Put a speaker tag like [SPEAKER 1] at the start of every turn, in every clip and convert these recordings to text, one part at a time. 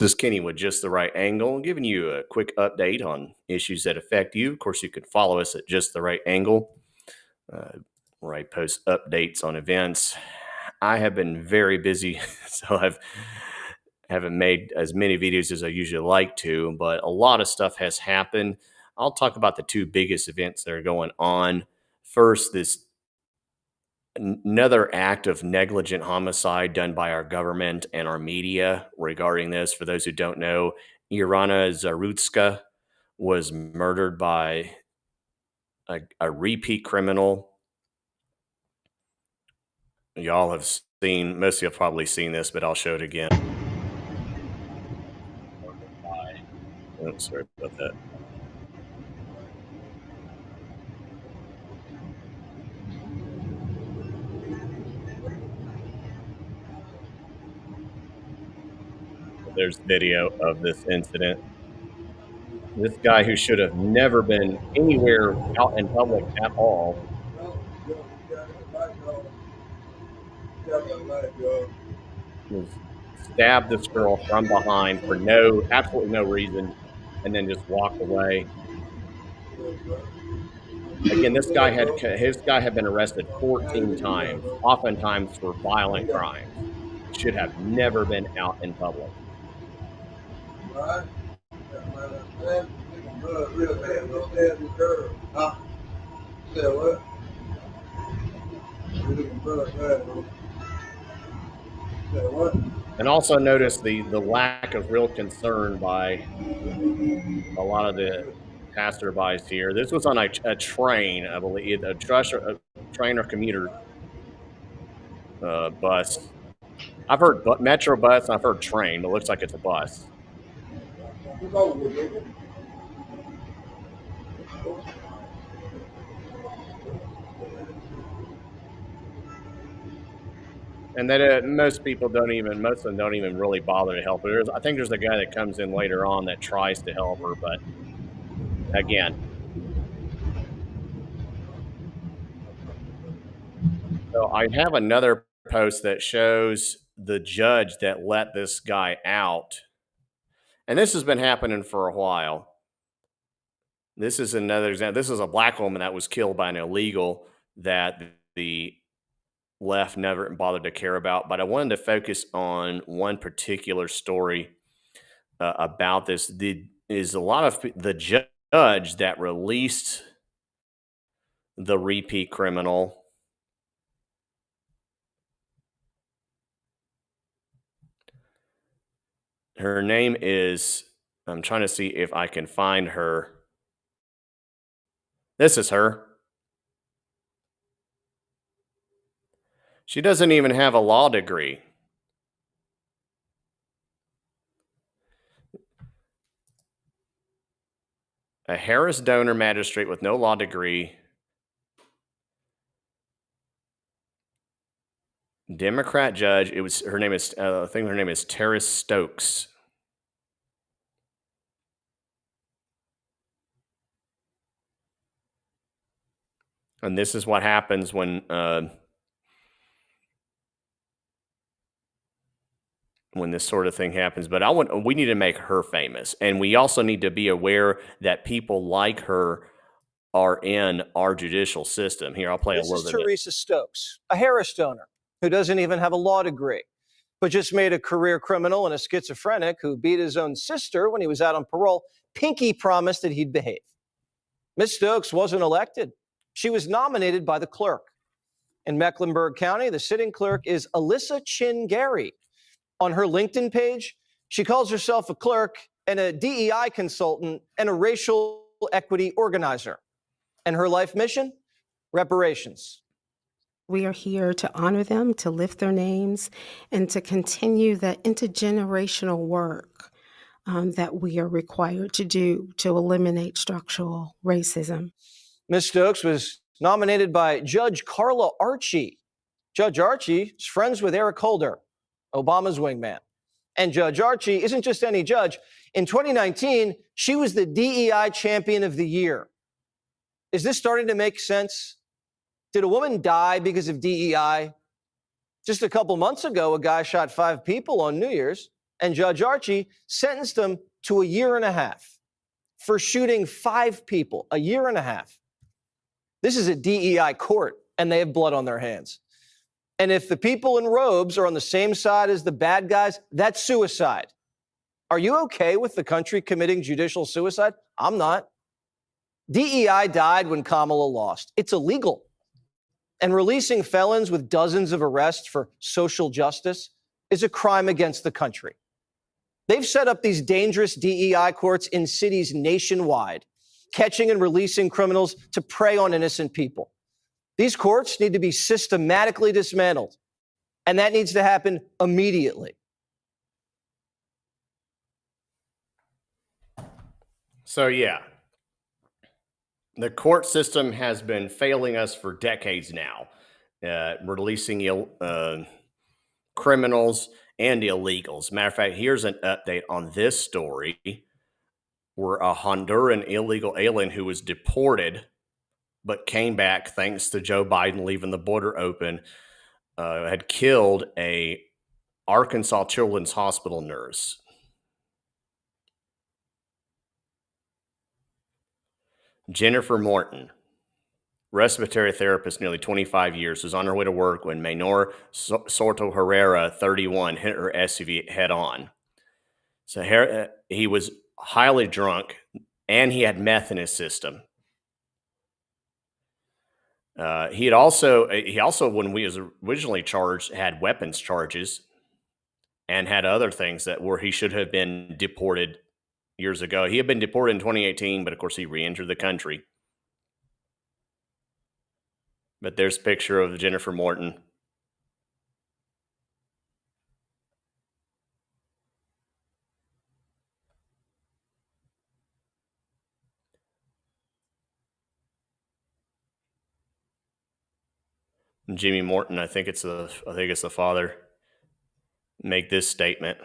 [SPEAKER 1] This is Kenny with Just the Right Angle, giving you a quick update on issues that affect you. Of course, you can follow us at Just the Right Angle, where I post updates on events. I have been very busy, so haven't made as many videos as I usually like to, but a lot of stuff has happened. I'll talk about the two biggest events that are going on. First, this another act of negligent homicide done by our government and our media regarding this. For those who don't know, Irana Zarutska was murdered by a repeat criminal. Y'all have seen, most of you have probably seen this, but I'll show it again. Oh, sorry about that. There's video of this incident. This guy who should have never been anywhere out in public at all stabbed this girl from behind for absolutely no reason, and then just walked away. Again, his guy had been arrested 14 times, oftentimes for violent crimes. Should have never been out in public. And also notice the lack of real concern by a lot of the passerbys here. This was on a train, I believe, a train or commuter bus. I've heard metro bus, I've heard train, but it looks like it's a bus. And then most of them don't even really bother to help her. I think there's a guy that comes in later on that tries to help her, but again. So I have another post that shows the judge that let this guy out. And this has been happening for a while. This is another example. This is a black woman that was killed by an illegal that the left never bothered to care about. But I wanted to focus on one particular story about this. Is a lot of the judge that released the repeat criminal. Her name is, I'm trying to see if I can find her. This is her. She doesn't even have a law degree. A Harris donor magistrate with no law degree. Democrat judge. I think her name is Terrace Stokes. And this is what happens when this sort of thing happens. But we need to make her famous. And we also need to be aware that people like her are in our judicial system. Here, I'll play a little bit.
[SPEAKER 2] This is Teresa Stokes, a Harris donor who doesn't even have a law degree, but just made a career criminal and a schizophrenic who beat his own sister when he was out on parole. Pinky promised that he'd behave. Ms. Stokes wasn't elected. She was nominated by the clerk. In Mecklenburg County, the sitting clerk is Alyssa Chin Gary. On her LinkedIn page, she calls herself a clerk and a DEI consultant and a racial equity organizer. And her life mission? Reparations.
[SPEAKER 3] We are here to honor them, to lift their names, and to continue the intergenerational work that we are required to do to eliminate structural racism.
[SPEAKER 2] Ms. Stokes was nominated by Judge Carla Archie. Judge Archie is friends with Eric Holder, Obama's wingman. And Judge Archie isn't just any judge. In 2019, she was the DEI Champion of the Year. Is this starting to make sense? Did a woman die because of DEI? Just a couple months ago, a guy shot 5 people on New Year's, And Judge Archie sentenced him to 1.5 years for shooting 5 people. 1.5 years. This is a DEI court, and they have blood on their hands. And if the people in robes are on the same side as the bad guys, that's suicide. Are you okay with the country committing judicial suicide? I'm not. DEI died when Kamala lost. It's illegal. And releasing felons with dozens of arrests for social justice is a crime against the country. They've set up these dangerous DEI courts in cities nationwide, catching and releasing criminals to prey on innocent people. These courts need to be systematically dismantled, and that needs to happen immediately.
[SPEAKER 1] So, yeah, the court system has been failing us for decades now, releasing criminals and illegals. Matter of fact, here's an update on this story where a Honduran illegal alien who was deported but came back thanks to Joe Biden leaving the border open, had killed a Arkansas Children's Hospital nurse. Jennifer Morton, respiratory therapist, nearly 25 years, was on her way to work when Maynor Soto Herrera, 31, hit her SUV head on. So he was highly drunk, and he had meth in his system. He also, when we was originally charged, had weapons charges and had other things where he should have been deported years ago. He had been deported in 2018, but of course he re-entered the country. But there's a picture of Jennifer Morton. And Jimmy Morton, I think it's the father, make this statement.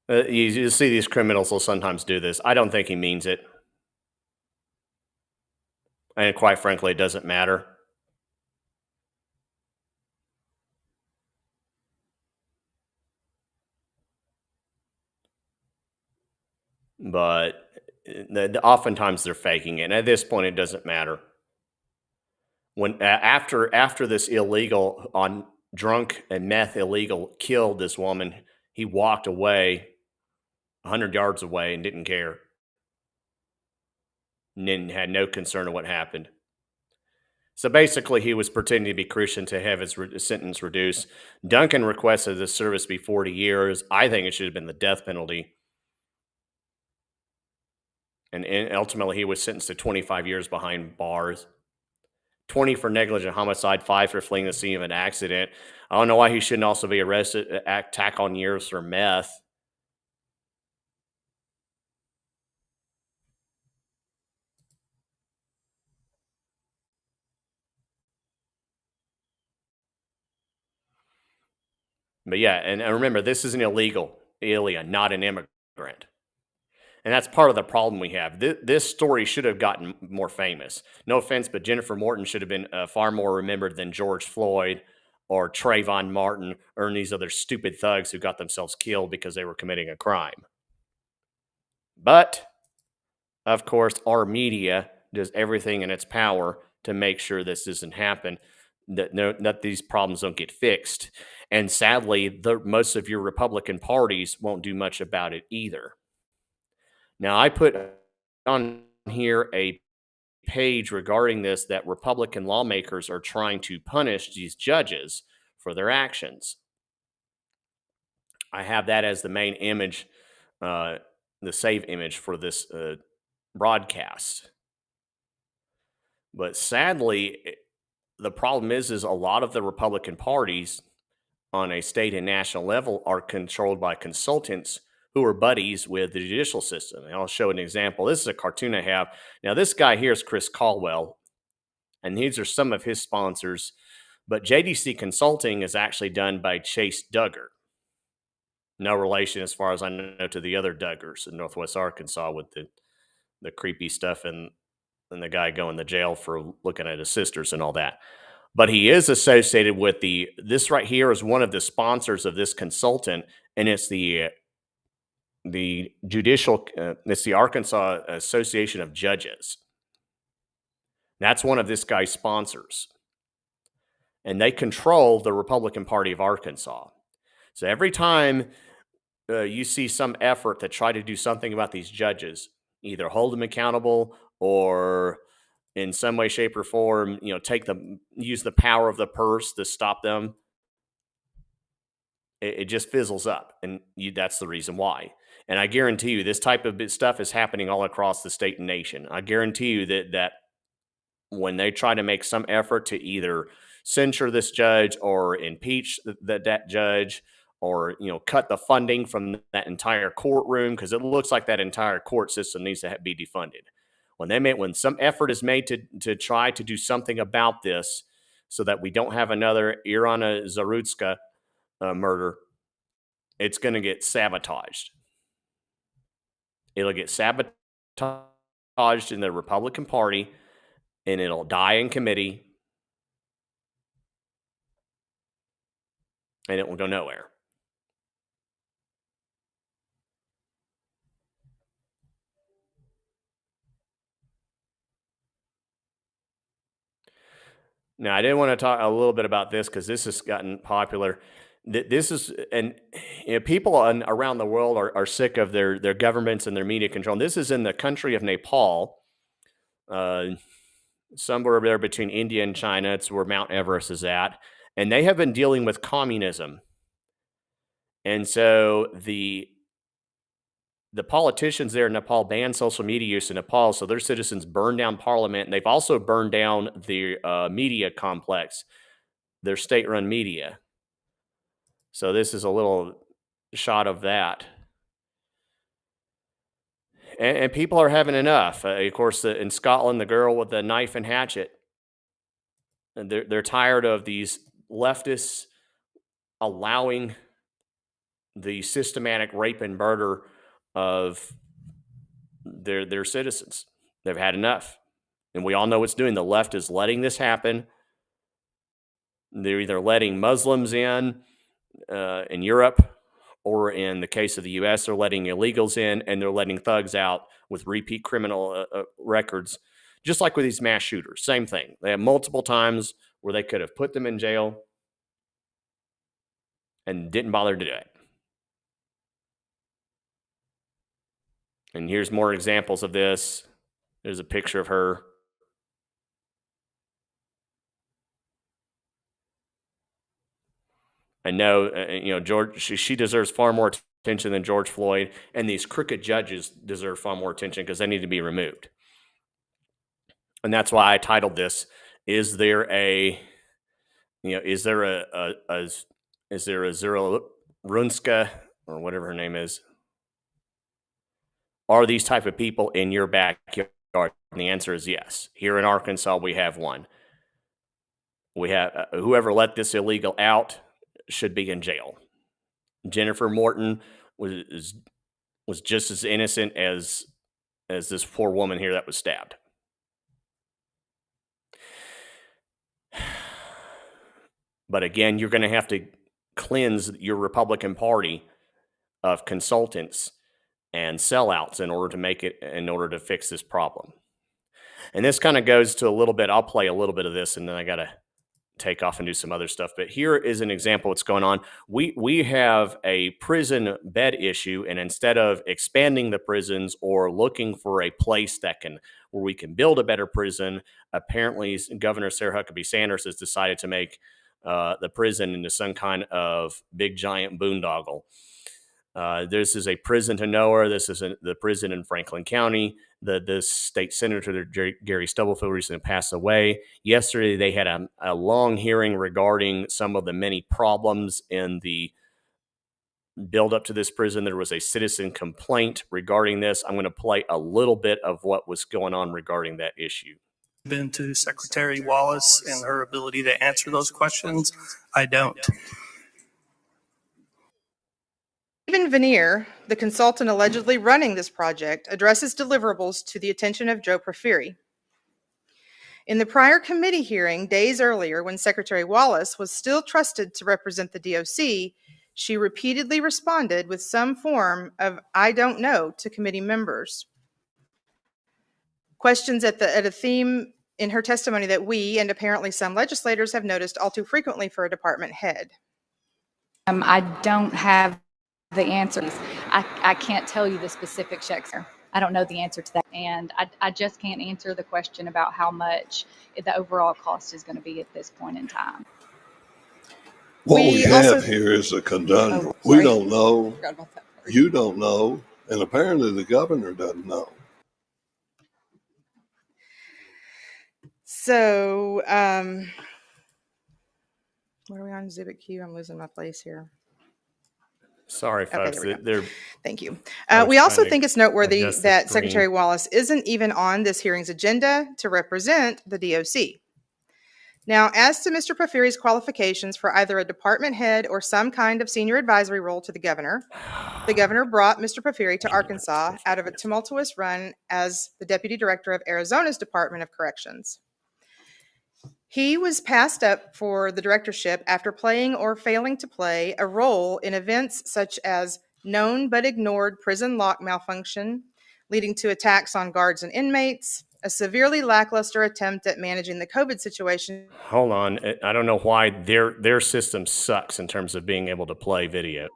[SPEAKER 1] You see these criminals will sometimes do this. I don't think he means it. And quite frankly, it doesn't matter. But oftentimes they're faking it. And at this point, it doesn't matter. When after this illegal on drunk and meth illegal killed this woman, he walked away 100 yards away and didn't care. And had no concern of what happened. So basically, he was pretending to be Christian to have his sentence reduced. Duncan requested this service be 40 years. I think it should have been the death penalty. And ultimately, he was sentenced to 25 years behind bars. 20 for negligent homicide, 5 for fleeing the scene of an accident. I don't know why he shouldn't also be arrested, tack on years for meth. But yeah, and remember, this is an illegal alien, not an immigrant. And that's part of the problem we have. This story should have gotten more famous. No offense, but Jennifer Morton should have been far more remembered than George Floyd or Trayvon Martin or these other stupid thugs who got themselves killed because they were committing a crime. But, of course, our media does everything in its power to make sure this doesn't happen, that these problems don't get fixed. And sadly, most of your Republican parties won't do much about it either. Now, I put on here a page regarding this that Republican lawmakers are trying to punish these judges for their actions. I have that as the main image, the save image for this broadcast. But sadly, the problem is a lot of the Republican parties on a state and national level are controlled by consultants who are buddies with the judicial system. And I'll show an example. This is a cartoon I have. Now, this guy here is Chris Caldwell, and these are some of his sponsors. But JDC Consulting is actually done by Chase Duggar. No relation, as far as I know, to the other Duggars in Northwest Arkansas with the creepy stuff and the guy going to jail for looking at his sisters and all that. but he is associated with this right here is one of the sponsors of this consultant, and it's the judicial, it's the Arkansas Association of Judges. That's one of this guy's sponsors, and they control the Republican Party of Arkansas. So every time you see some effort to try to do something about these judges, either hold them accountable or in some way, shape, or form, use the power of the purse to stop them, it just fizzles up, and that's the reason why. And I guarantee you, this type of stuff is happening all across the state and nation. I guarantee you that when they try to make some effort to either censure this judge or impeach that judge, or cut the funding from that entire courtroom, because it looks like that entire court system needs to be defunded. When some effort is made to try to do something about this, so that we don't have another Irana Zarutska murder, it's going to get sabotaged. It'll get sabotaged in the Republican Party, and it'll die in committee, and it will go nowhere. Now, I didn't want to talk a little bit about this because this has gotten popular. This is, and people around the world are sick of their governments and their media control. And this is in the country of Nepal, somewhere there between India and China. It's where Mount Everest is at, and they have been dealing with communism. And so the politicians there in Nepal banned social media use in Nepal, so their citizens burned down parliament, and they've also burned down the media complex, their state-run media. So this is a little shot of that. And people are having enough. Of course, in Scotland, the girl with the knife and hatchet, and they're tired of these leftists allowing the systematic rape and murder of their citizens. They've had enough. And we all know what's doing. The left is letting this happen. They're either letting Muslims in Europe, or in the case of the U.S., they're letting illegals in, and they're letting thugs out with repeat criminal records, just like with these mass shooters. Same thing. They have multiple times where they could have put them in jail and didn't bother to do it. And here's more examples of this. There's a picture of her. I know, George. She deserves far more attention than George Floyd, and these crooked judges deserve far more attention because they need to be removed. And that's why I titled this: "Is there a Zarutska, or whatever her name is? Are these type of people in your backyard?" And the answer is yes. Here in Arkansas, we have one. We have whoever let this illegal out should be in jail. Jennifer Morton was just as innocent as this poor woman here that was stabbed. But again, you're going to have to cleanse your Republican Party of consultants and sellouts in order to fix this problem. And this kind of goes to a little bit. I'll play a little bit of this, and then I got to take off and do some other stuff. But here is an example of what's going on. We have a prison bed issue, and instead of expanding the prisons or looking for a place where we can build a better prison, apparently Governor Sarah Huckabee Sanders has decided to make the prison into some kind of big giant boondoggle. This is a prison to nowhere. This is the prison in Franklin County. The state senator, Gary Stubblefield, recently passed away. Yesterday, they had a long hearing regarding some of the many problems in the build up to this prison. There was a citizen complaint regarding this. I'm going to play a little bit of what was going on regarding that issue.
[SPEAKER 4] Been to Secretary Wallace and her ability to answer those questions. I don't.
[SPEAKER 5] Stephen Veneer, the consultant allegedly running this project, addresses deliverables to the attention of Joe Porphyry. In the prior committee hearing days earlier, when Secretary Wallace was still trusted to represent the DOC, she repeatedly responded with some form of "I don't know" to committee members. Questions at a theme in her testimony that we, and apparently some legislators, have noticed all too frequently for a department head.
[SPEAKER 6] I don't have the answers. I can't tell you the specific checks. I don't know the answer to that. And I just can't answer the question about how much the overall cost is going to be at this point in time.
[SPEAKER 7] What we have here is a conundrum. We don't know, you don't know, and apparently the governor doesn't know.
[SPEAKER 5] So, what are we on Exhibit Q? I'm losing my place here.
[SPEAKER 1] Sorry, folks.
[SPEAKER 5] Okay, thank you. We also think it's noteworthy that Secretary Wallace isn't even on this hearing's agenda to represent the DOC. Now, as to Mr. Porfiri's qualifications for either a department head or some kind of senior advisory role to the governor brought Mr. Porfiri to Arkansas out of a tumultuous run as the deputy director of Arizona's Department of Corrections. He was passed up for the directorship after playing or failing to play a role in events such as known but ignored prison lock malfunction, leading to attacks on guards and inmates, a severely lackluster attempt at managing the COVID situation.
[SPEAKER 1] Hold on. I don't know why their system sucks in terms of being able to play video.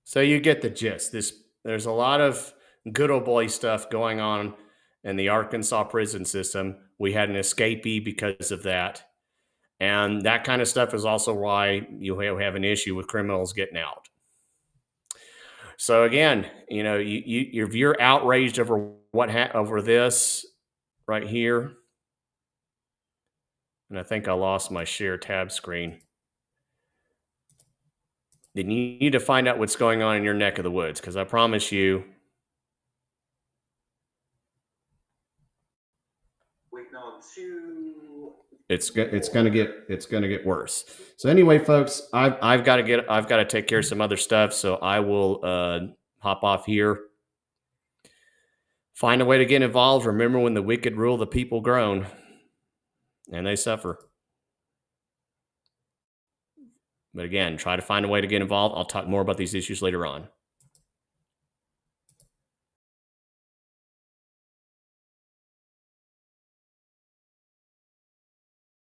[SPEAKER 1] So you get the gist. There's a lot of good old boy stuff going on in the Arkansas prison system. We had an escapee because of that. And that kind of stuff is also why you have an issue with criminals getting out. So again, if you're outraged over over this right here, and I think I lost my share tab screen, then you need to find out what's going on in your neck of the woods, because I promise you, it's gonna get worse. So anyway, folks, I've got to take care of some other stuff, so I will hop off here. Find a way to get involved. Remember, when the wicked rule, the people groan, and they suffer. But again, try to find a way to get involved. I'll talk more about these issues later on.